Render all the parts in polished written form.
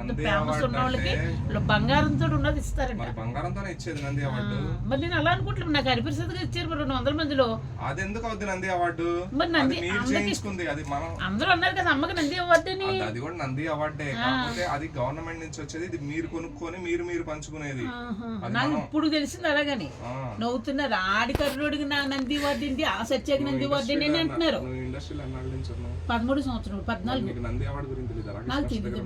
అంత ఫేమస్ ఉన్న వాళ్ళకి బంగారంతో ఉన్నది ఇస్తారంట. బంగారంతోనే ఇచ్చేది నంది అవార్డు. మరి నేను అలా అనుకుంటున్నాను, నాకు హరిప్రసాద్ ఇచ్చారు 200 మందిలో. అది ఎందుకు అవుతుంది నంది అవార్డు? మరి నంది అది మనం అందరూ అన్నారు కదా అమ్మకి నంది అవార్డు అని. అది కూడా నంది అవార్డే, కాకపోతే అది గవర్నమెంట్ నుంచి వచ్చేది, ఇది మీరు కొనుక్కొని మీరు పంచుకునేది. నాకు ఇప్పుడు తెలిసింది అలాగని నవ్వుతున్నారు. ఆడి కర్రోడికి నా నంది అవార్డు ఏంటి, ఆ సత్యాకి నంది అవార్డు ఏంటి అని అంటున్నారు. 13 సంవత్సరాలు 14 నంది అవార్డు గురించి నాకు తెలియదు.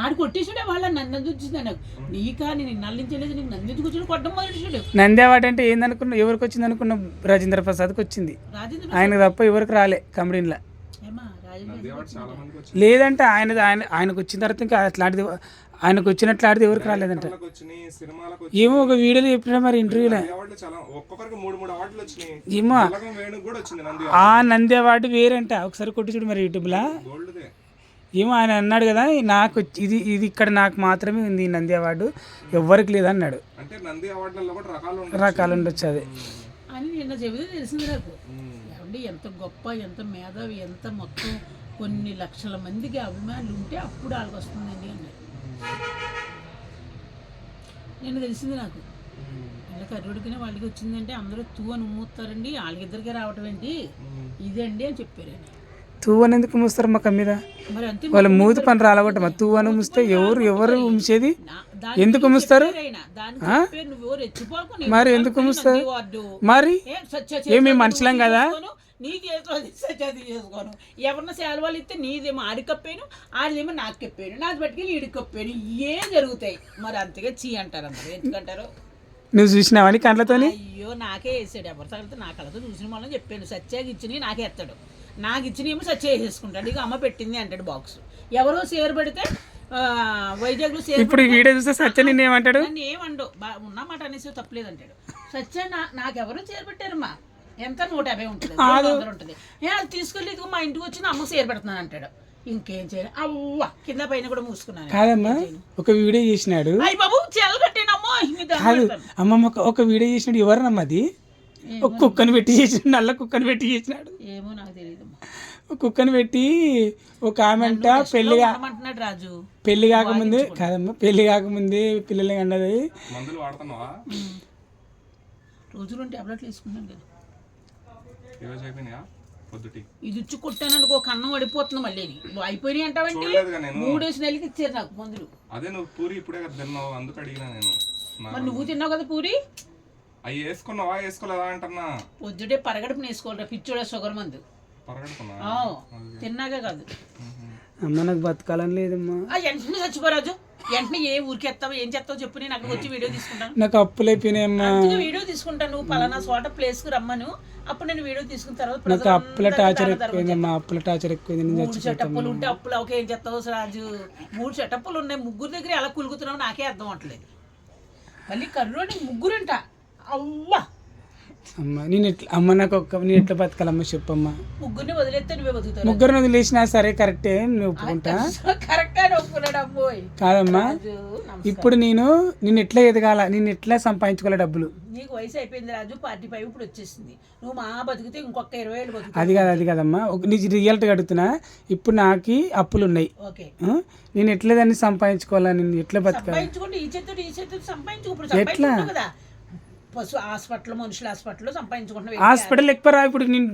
ఆడు కొట్టేసాడే వాళ్ళ నన్ను వచ్చింది నాకు. నీకా నేను నల్లించలేదు, నీకు నంది కూర్చొని కొట్టడం మొదలుసాడు. నంది అవార్డు అంటే ఏందనుకున్నా, ఎవరికి వచ్చింది అనుకున్నా? రాజేంద్ర ప్రసాద్కి వచ్చింది, ఆయనకు తప్ప ఎవరికి రాలే కమెడీన్లా. లేదంటే ఆయనకు వచ్చిన తర్వాత ఇంకా అట్లాంటిది ఆయనకు వచ్చినట్లాంటిది ఎవరికి రాలేదంట. ఏమో ఒక వీడియోలో చెప్పినా మరి ఇంటర్వ్యూలో ఏమో ఆ నంది అవార్డు వేరంట. ఒకసారి కొట్టి చూడు మరి యూట్యూబ్లో. ఏమో ఆయన అన్నాడు కదా, నాకు ఇది ఇక్కడ నాకు మాత్రమే ఉంది నంది అవార్డు, ఎవరికి లేదన్నాడు. రకాలు ఉండొచ్చు అది అని నిన్న చెబితే తెలిసింది నాకు. ఏమండి ఎంత గొప్ప, ఎంత మేధావి, ఎంత మొత్తం కొన్ని లక్షల మందికి అభిమానులు ఉంటే అప్పుడు వాళ్ళకి వస్తుందండి అన్నారు. నేను తెలిసింది నాకు. ఇలా కర్రోడికినే వాళ్ళకి వచ్చిందంటే అందరూ తూ అని ఉమ్ముతారండి, వాళ్ళకిద్దరికే రావటం ఏంటి ఇదండి అని చెప్పారు. తూ అని ఎందుకు మూస్తారు మా మీద? వాళ్ళ మూతి పని రాలగొట్టమా? తూ అని మూస్తే ఎవరు ఉంచేది? ఎందుకు మూస్తారు మరి? ఎందుకు మూస్తారు మరి? ఏమి మనుషులం కదా? నీ చేతిలో సత్యాది చేసుకోను. ఎవరన్నా సేలవాళ్ళు ఇస్తే నీదేమో ఆడికి కప్పాను, ఆడిదేమో నాకు కప్పాను, నాకు పట్టుకెళ్ళి ఈడికి కప్పాను, ఏం జరుగుతాయి మరి. అంతగా చీ అంటారు అందరు. ఎందుకంటారు? నువ్వు చూసినావని కళ్ళతో? అయ్యో నాకే వేసాడు, ఎవరి తగిలితే నా కళ్ళతో చూసిన వాళ్ళని చెప్పాను. సత్యాకి ఇచ్చినవి నాకే ఎత్తాడు, నాకు ఇచ్చినేమో సత్య వేసేసుకుంటాడు. ఇక అమ్మ పెట్టింది అంటాడు బాక్స్. ఎవరో షేర్ పెడితే వైజాగ్లో షేర్, ఇప్పుడు వీడియో చూస్తే సత్య నిన్ను ఏమంటాడు? నన్ను ఏమండు ఉన్నమాట అనేసి తప్పలేదు అంటాడు. సత్య నాకెవరో షేర్ పెట్టారమ్మా, ఎంత 150 ఉంటుంది, 200 ఉంటుంది. అది తీసుకెళ్ళి ఇదిగో మా ఇంటికి వచ్చి అమ్మ షేర్ పెడుతున్నాను అంటాడు. ఇంకేం చేయాలి? అవ్వ కింద పైన కూడా మూసుకున్నాను. కాదమ్మా ఒక వీడియో చేసినాడు. అయ్యి బాబు చెల్ కట్టేనమ్మో. కాదు అమ్మమ్మ ఒక వీడియో చేసినాడు. ఎవరమ్మా అది? ఒక కుక్కని పెట్టి చేసినాడు, నల్ల కుక్కని పెట్టి చేసినాడు. ఏమో నాకు తెలియదు. కుక్కని పెట్టి ఒక ఆమె అంట పెళ్లి కాకముందే కాదమ్మా, పెళ్లి కాకముందే పిల్లలే అన్నది. రోజులు టాబ్లెట్లు వేసుకున్నాను కదా, ఇది ఇచ్చి కొట్టాను అనుకో కన్నం పడిపోతుంది. మళ్ళీ అయిపోయినాయి అంటావంటే 3 నెలలకి ఇచ్చారు నాకు మందులు. అదే నువ్వు పూరి ఇప్పుడే కదా తిన్నావు, అందుకు అడిగినా నేను. మరి నువ్వు తిన్నావు కదా పూరి, అవి వేసుకున్నావా వేసుకోలేదా అంటున్నా. పొద్దుటే పరగడుపున వేసుకోవాలి, పిచ్చోడే షుగర్ మందు తిన్నాగా కాదు. అమ్మ నాకు బతకాలని లేదమ్మా. వెంటనే చచ్చిపోరాజు, వెంటనే ఏ ఊరికి ఎత్తావు ఏం చేస్తావు చెప్పు, నేను అక్కడికి వచ్చి వీడియో తీసుకుంటాను. నాకు అప్పులు అయిపోయినాయమ్మా. వీడియో తీసుకుంటాను, నువ్వు పలానా చోట ప్లేస్ కు రమ్మను, అప్పుడు నేను వీడియో తీసుకున్న తర్వాత నాకు అప్పుల టార్చర్ ఎక్కువైందమ్మా. అప్పుల టార్చర్ ఎక్కువైంది. 3 సెటప్పులు ఉంటే అప్పులు ఒక ఏం చేస్తావు రాజు? 3 సెటప్పులు ఉన్నాయి, ముగ్గురు దగ్గర ఎలా కులుగుతున్నావు నాకే అర్థం అవట్లేదు. మళ్ళీ కర్రోని ముగ్గురంట. అవ్వా అమ్మ నేను ఎట్లా బతకాలమ్మా చెప్పమ్మా? ముగ్గురిని వదిలేస్తే నువ్వే బతుకుతావు. ముగ్గురిని వదిలేసినా సరే కరెక్టే, నువ్వు ఒప్పుకుంటా. కాదమ్మా ఇప్పుడు నేను ఎట్లా ఎదగాల, నేను ఎట్లా సంపాదించుకోవాలి డబ్బులు? నీకు వయసు అయిపోయింది రాజు, 45 ఇప్పుడు వచ్చేసింది. నువ్వు మా బతికితే ఇంకొక 20 ఏళ్ళు బతుకు. అది కాదమ్మా, నీ రిజల్ట్ అడుగుతున్నా. ఇప్పుడు నాకు అప్పులు ఉన్నాయి, నేను ఎట్లా దాన్ని సంపాదించుకోవాలా? నేను ఎట్లా బతకాలి? ఎట్లా హాస్పిటల్ మనుషుల హాస్పిటల్ సంపాదించుకుంటున్నా. హాస్పిటల్ ఎక్కువ రా. ఇప్పుడు నేను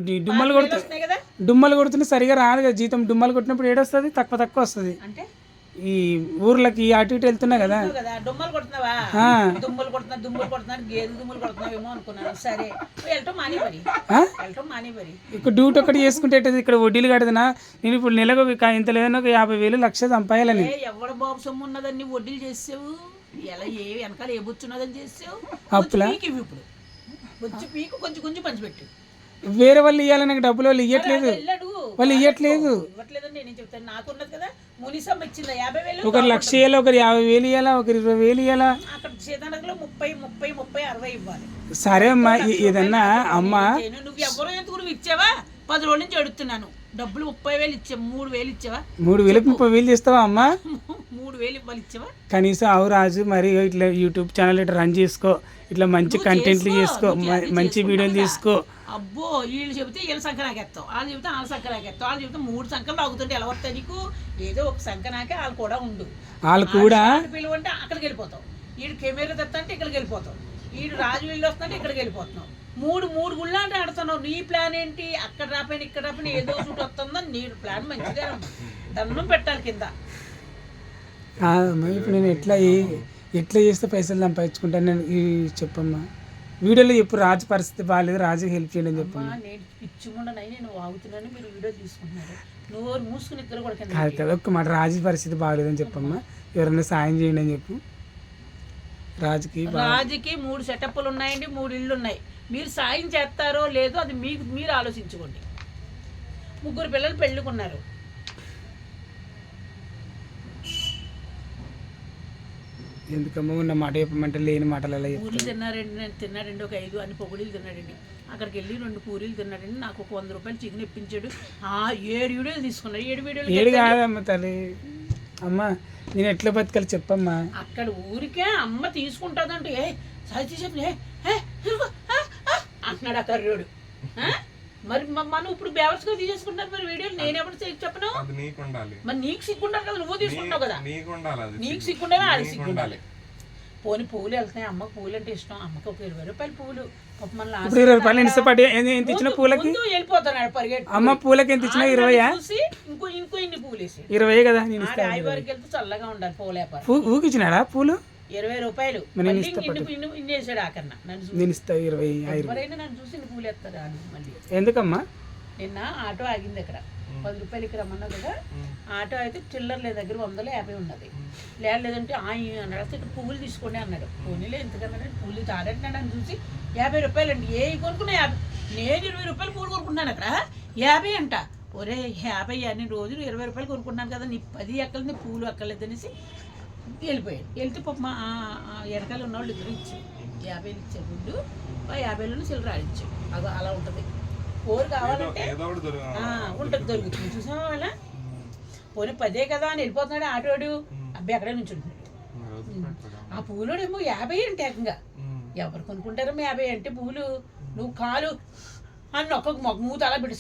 డుమ్మలు కొడుతున్నా సరిగా రాదు కదా జీతం. డుమ్మలు కొట్టినప్పుడు ఏడొస్తుంది, తక్కువ వస్తుంది. అంటే ఈ ఊర్లకి అటు ఇటు వెళ్తున్నా కదా. దుమ్మలు కొడుతున్నావా? దుమ్ములు కొడుతున్నారు గేదె దుమ్ములు కొడుతున్నావేమో అనుకున్నాను. సరే వెళ్ళటం మానేవరి ఇక్కడ డ్యూటీ ఒకటి చేసుకుంటే ఇక్కడ వడ్డీలు కడదనా? నేను ఇప్పుడు నెలకు ఇంత లేదన్నా 50,000 1,00,000 సంపాయాలని. ఎవడ బాబు సొమ్ము ఉన్నదని వడ్డీలు చేసావు, ఎలా వెనకాల ఏ బుచ్చున్నదని చేసావు? అప్పులా ఇప్పుడు వచ్చి పీకు కొంచెం పంచిపెట్టు. వేరే వాళ్ళు ఇవ్వాలి నాకు డబ్బులు, వాళ్ళు ఇవ్వట్లేదు. వాళ్ళు ఇవ్వట్లేదు. నేను చెప్తాను, నాకున్నది కదా మునిసమ్మ ఇచ్చిందా 50,000. ఒకరు 1,00,000 ఇవ్వాలి, ఒకరు 50,000 ఇవ్వాలా, ఒకరు 20,000 ఇవ్వాలా. అక్కడ సీతానగర్లో 30, 60 ఇవ్వాలి. సరే అమ్మా ఏదన్నా అమ్మా నువ్వు ఎవరో ఎందుకు నువ్వు ఇచ్చావా? 10 రోజుల నుంచి అడుగుతున్నాను. డబ్బులు 30,000 ఇచ్చావు, 3,000 ఇచ్చావా? 3,000కి 30,000 చేస్తావా అమ్మా? 3,000 ఇవ్వాలి ఇచ్చావా? కనీసం అవు రాజు మరి ఇట్లా యూట్యూబ్ ఛానల్ ఇట్లా రన్ చేసుకో, ఇట్లా మంచి కంటెంట్లు చేసుకో, మంచి వీడియోలు తీసుకో. అబ్బో వీళ్ళు చెబితే వీళ్ళ సంఖ నాకెత్తావు, వాళ్ళు చెబితే వాళ్ళ సంఖ నాకెత్తావు, వాళ్ళు చెబితే 3 సంఖలు తాగుతుంటే ఎలా వస్తాయి నీకు? ఏదో ఒక సంఖ నాకే వాళ్ళు కూడా ఉండు, వాళ్ళు కూడా పిలువంటే అక్కడికి వెళ్ళిపోతావు, వీడు కెమెరా తెస్తంటే ఇక్కడికి వెళ్ళిపోతావు, వీడు రాజు వీళ్ళు వస్తుంటే ఇక్కడికి వెళ్ళిపోతున్నావు, మూడు గుళ్ళు అంటే ఆడుతున్నావు. నీ ప్లాన్ ఏంటి? అక్కడ రాపోయిన ఇక్కడ రాపోయిన ఏదో చోటు వస్తుందని నీ ప్లాన్ మంచిదే, దండం పెట్టాలి కింద. ఇప్పుడు నేను ఎట్లా చేస్తే పైసలు సంపాదించుకుంటాను నేను చెప్పమ్మా, వీడియోలో చెప్పు. రాజు పరిస్థితి బాగాలేదు, రాజుకి హెల్ప్ చేయండి అని చెప్పమ్మా. నేను పిచ్చుకుండనై నేను వాగుతున్నాను, మీరు వీడియో తీసుకుంటున్నారు, నువ్వు మూసుకుని ఇద్దరు కూడా కాదు కదా, ఒక్క మాట, రాజు పరిస్థితి బాగాలేదని చెప్పమ్మా, ఎవరైనా సాయం చేయండి అని చెప్పు. రాజుకి 3 సెటప్లు ఉన్నాయండి, 3 ఇళ్ళు ఉన్నాయి, మీరు సాయం చేస్తారో లేదో అది మీరు ఆలోచించుకోండి. 3 పిల్లలు పెళ్ళుకున్నారు, ఎందుకమ్మా ఉన్న మాట చెప్పమంటే లేని మాటలు ఎలా చెప్తాను. పూరీలు తిన్నాడండి ఒక 5 అని పొగుడీలు తిన్నాడండి, అక్కడికి వెళ్ళి 2 పూరీలు తిన్నాడండి, నాకు ఒక 100 రూపాయలు చికెన్ ఇప్పించాడు. 7 వీడియోలు తీసుకున్నాడు, 7 వీడియోలు 7 కాదమ్మ తల్లి. అమ్మ నేను ఎట్లా బతకాలి చెప్పమ్మా. అక్కడ ఊరికే అమ్మ తీసుకుంటుందంటే సాయి చెప్పి అంటున్నాడు ఆ కర్రోడు. మరి మనం ఇప్పుడు బేవర్స్గా తీసేసుకుంటారు మరి వీడియోలు, నేనెప్పుడు చెప్పను? మరి నీకు సిగ్గుండాలి కదా, నువ్వు తీసుకుంటావు కదా, నీకు సిగ్గుండాలి ఆడికి సిగ్గుండాలి. పోనీ పూలు వెళ్తాయి, అమ్మకు పూలు అంటే ఇష్టం, అమ్మకి ఒక 20 రూపాయలు పూలు వెళ్ళిపోతున్నాడు పరిగెట్టి. అమ్మ పూలకి ఎంత ఇచ్చిన 20 చూసి ఇంకో ఇన్ని పూలు వేసి 20 కదా. నేను ఐవరికి వెళ్తే చల్లగా ఉండాలి పూల వ్యాపారం. ఊకి ఇచ్చినాడా పూలు 20 రూపాయలు ఇన్ని వేసాడు ఆకన్నా. నేను ఇస్తా 20. ఎవరైనా నన్ను చూసి ఇన్ని పూలు ఎత్తారా మళ్ళీ. ఎందుకమ్మా? నిన్న ఆటో ఆగింది అక్కడ, 10 రూపాయలకి రమ్మన్నావు కదా, ఆటో అయితే చిల్లర లేదు దగ్గర 150 ఉన్నది, లేదంటే నడితే ఇక్కడ పువ్వులు తీసుకోండి అన్నాడు. పోనీలే ఎంతకన్నా పువ్వులు తాడంటున్నాడు అని చూసి 50 రూపాయలు అండి, ఏ కొనుక్కున్నా 50. నేను 20 రూపాయలు పూలు కొనుక్కున్నాను అక్కడ, 50 అంట. ఒరే 50 అని రోజులు 20 రూపాయలు కొనుక్కున్నాను కదా, నీ 10 ఎక్కలేని పూలు అక్కర్లేదు అనేసి వెళ్ళిపోయాడు. వెళ్తే పాప మా వెనకాల ఉన్న వాళ్ళు 2 ఇచ్చారు, 50 ఇచ్చే గుడ్డు 50లో చిల్లర ఇచ్చాడు. అది అలా ఉంటుంది, పూలు కావాలంటే ఉంటుంది, దొరుకుతుంది. చూసావా వాళ్ళ పోనీ 10 కదా అని వెళ్ళిపోతున్నాడు ఆటోడు. అబ్బాయి అక్కడే నుంచి ఉంటున్నాడు. ఆ పూలోడేమో 50 అంటే ఏకంగా ఎవరు కొనుక్కుంటారో 50 అంటే పూలు. నువ్వు కాలు అని ఒక్కొక్క మూత అలా పెట్టి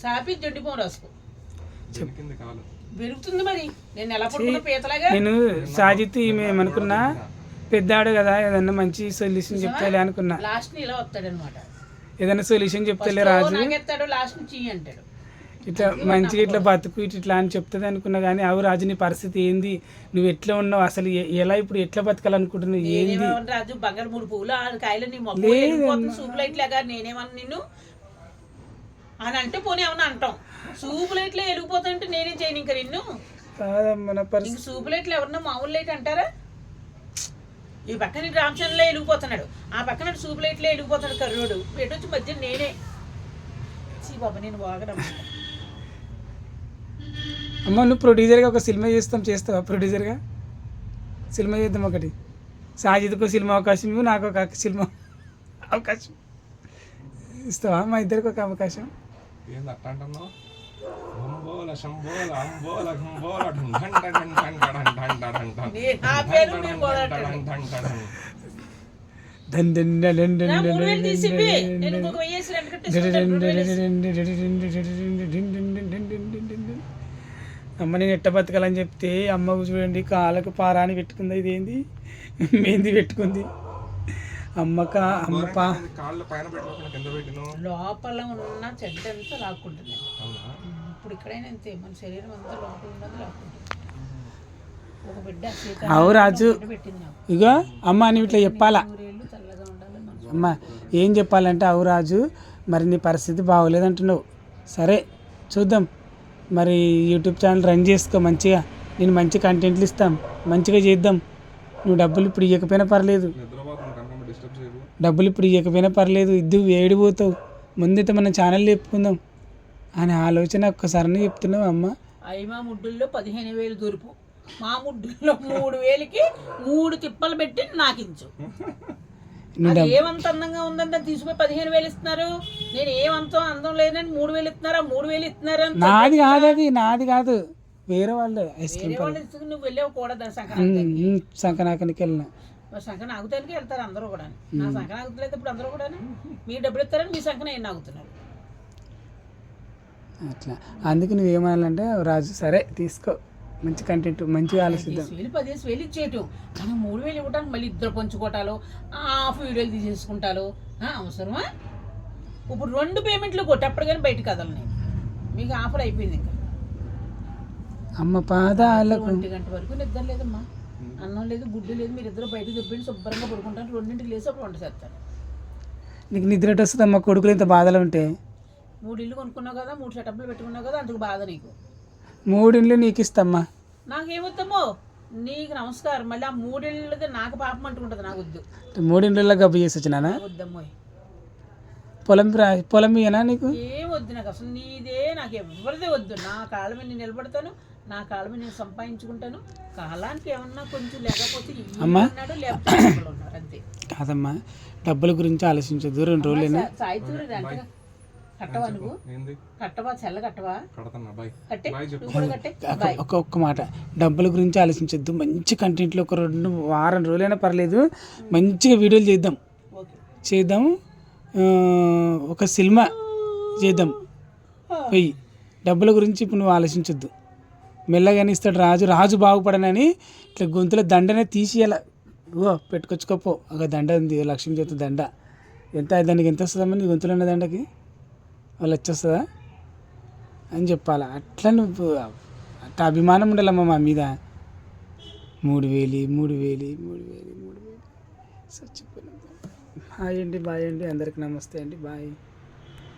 సాపి జండిపోం రాసుకో, పెరుగుతుంది. మరి నేను ఎలా పడుకున్నా పీతలాగా. నేను సాజిత్ ఏమనుకున్నా, పెద్దాడు కదా ఏదన్నా మంచి సొల్యూషన్ చెప్తాలే అనుకున్నా. లాస్ట్ ఇలా వస్తాడు అనమాట, ఏదైనా సొల్యూషన్ చెప్తాలే రాజు, లాస్ట్ నుంచి అంటాడు. ఇట్లా మంచిగా ఇట్లా బతుకు ఇట్లా అని చెప్తుంది అనుకున్నా. కానీ అవు రాజు నీ పరిస్థితి ఏంది, నువ్వు ఎట్లా ఉన్నావు అసలు, ఎలా ఇప్పుడు ఎట్లా బతకాలనుకుంటున్నావు ఏంది? రాజు బంగారు 3 పూలు 6 కాయలు నీ మొక్క సూపు లైట్ లాగా నేనేమన్నా నిన్ను అని అంటే పోనీ ఏమన్నా అంటాం. సూపు లైట్లో వెలిగిపోతానంటే నేనేం చేయను ఇంకా నిన్ను. ఇంక సూపు లైట్లు ఎవరన్నా మామూలు లైట్ అంటారా? ఈ పక్కన రామచంద్రలో వెలిగిపోతున్నాడు, ఆ పక్కన సూపు లైట్లో వెలిగిపోతాడు కర్రోడు, పెట్టొచ్చి మధ్య నేనే బాబా నేను బాగా. అమ్మ నువ్వు ప్రొడ్యూసర్గా ఒక సినిమా చేస్తావా? ప్రొడ్యూసర్గా సినిమా చేద్దాం ఒకటి, సాజిద్కు సినిమా అవకాశం ఇవ్వు, నాకు ఒక సినిమా అవకాశం ఇస్తావా? మా ఇద్దరికి ఒక అవకాశం. అమ్మ నేను ఎట్ట బతకాలని చెప్తే అమ్మకు చూడండి కాళ్ళకు పారాని పెట్టుకుంది, ఇదేంది మెహందీ పెట్టుకుంది. లోపల ఉన్న చెడ్డంతా లాక్కుంటున్నాయి. ఇప్పుడు ఇక్కడైనా అంతే, మన శరీరం అంతా లోపల ఉన్నది లాక్కుంటుంది. ఒక బిడ్డ అవు రాజు ఇగో అమ్మ అని ఇట్లా చెప్పాలా అమ్మ, ఏం చెప్పాలంటే అవు రాజు మరి నీ పరిస్థితి బాగోలేదంటున్నావు, సరే చూద్దాం మరి యూట్యూబ్ ఛానల్ రన్ చేసుకో మంచిగా, నేను మంచి కంటెంట్లు ఇస్తాం, మంచిగా చేద్దాం. నువ్వు డబ్బులు ఇప్పుడు ఇవ్వకపోయినా పర్లేదు, ఇద్దు ఏడిపోతావు, ముందైతే మన ఛానల్ చెప్పుకుందాం అనే ఆలోచన ఒక్కసారి చెప్తున్నావు అమ్మ. మా ముడ్డుల్లో 15,000 దొరుకు, మా ముడ్డుల్లో 3,000కి 3 తిప్పలు పెట్టి నాకించు. ఏమంత అందంగా ఉందని తీసుకుపోయి 15,000 ఇస్తున్నారు. నేను ఏమంతా అందం లేదని 3,000 ఇస్తున్నారా, 3,000 ఇస్తున్నారు. నాది కాదు, అది నాది కాదు, వేరే వాళ్ళు ఐస్ క్రీమ్ నువ్వు వెళ్ళావు కూడా సంకనాకనికి వెళ్ళిన సంఖ్య నాగుతానికి వెళ్తారు అందరూ కూడా. నా సంఖ్య నాగుతలేదు ఇప్పుడు అందరూ కూడా. మీ డబ్బులు ఇస్తారని మీ సంఖ్య నేను నాగుతున్నారు. అట్లా అందుకు నువ్వేమనాలంటే రాజు సరే తీసుకో, మంచి కంటెంట్ మంచిగా ఆలోచిద్దాం. 10,000 ఇచ్చేయటం కానీ 3,000 ఇవ్వటానికి మళ్ళీ ఇద్దరు పంచుకోవటాలు, హాఫ్ వీడియోలు తీసేసుకుంటారు. అవసరమా? ఇప్పుడు 2 పేమెంట్లు కొట్టప్పుడు కానీ బయటకు కదలను. మీకు ఆఫర్ అయిపోయింది. ఇంకా అమ్మ పాదాలకు 1 గంట వరకు నిద్ర లేదమ్మా, అన్నం లేదు, గుడ్డు లేదు. మీరు ఇద్దరు బయటకు తిప్పండి, శుభ్రంగా పడుకుంటాను. 2ంటికి లేసి అప్పుడు వంట చేస్తాను. నీకు నిద్ర వస్తుంది అమ్మ, కొడుకులు ఇంత బాధలు ఉంటే. 3 ఇల్లు కొనుక్కున్నావు కదా, 3 సెటప్లు పెట్టుకున్నావు కదా, అందుకు బాధ నీకు. 3 ఇండ్లు నీకు ఇస్తామ్మా. నాకేమొద్దామో, నీకు నమస్కారం. మళ్ళీ ఆ 3 ఇళ్ళది నాకు పాపం అంటుకుంటుంది. నాకు వద్దు. 3 ఇండ్లలో గబ్బు చేసి వచ్చినానా? వద్దమ్మో, పొలం ఇయ్యనా నీకు? ఏం వద్దు నాకు అసలు. నీదే నాకు ఎవరిదే వద్దు. నా కాళ్ళ మీద నేను నిలబడతాను, నా కాళ్ళ మీద నేను సంపాదించుకుంటాను. కాలానికి ఏమన్నా కొంచెం లేకపోతే ఉన్నాడు, లేకపోతే ఉన్నారు అంతే. కాదమ్మా, డబ్బుల గురించి ఆలోచించద్దు. 2 రోజులైనా సాయితూరి అంటగా కట్టవా? నువ్వు కట్టవా? చెల్ల కట్టవా? కట్టే, నువ్వు కూడా కట్టే. ఒక్క మాట, డబ్బుల గురించి ఆలోచించద్దు. మంచి కంటెంట్లో ఒక 2 వారం రోజులైనా పర్లేదు, మంచిగా వీడియోలు చేద్దాం. ఒక సినిమా చేద్దాం. పోయి డబ్బుల గురించి ఇప్పుడు నువ్వు ఆలోచించొద్దు. మెల్లగానే ఇస్తాడు రాజు బాగుపడనని ఇట్లా గొంతుల దండనే తీసేయాల. పెట్టుకొచ్చుకోపో, ఒక దండ ఉంది, లక్ష్మీదేవి దండ. ఎంత దానికి ఎంత వస్తుందమ్మా నీ గొంతులో ఉన్న దండకి? వాళ్ళు వచ్చేస్తుందా అని చెప్పాలా. అట్లా నువ్వు అట్లా అభిమానం ఉండాలమ్మా మా మీద. 3,000 చచ్చిపోయిన. బాయ్ అండి అందరికి నమస్తే అండి. బాయ్.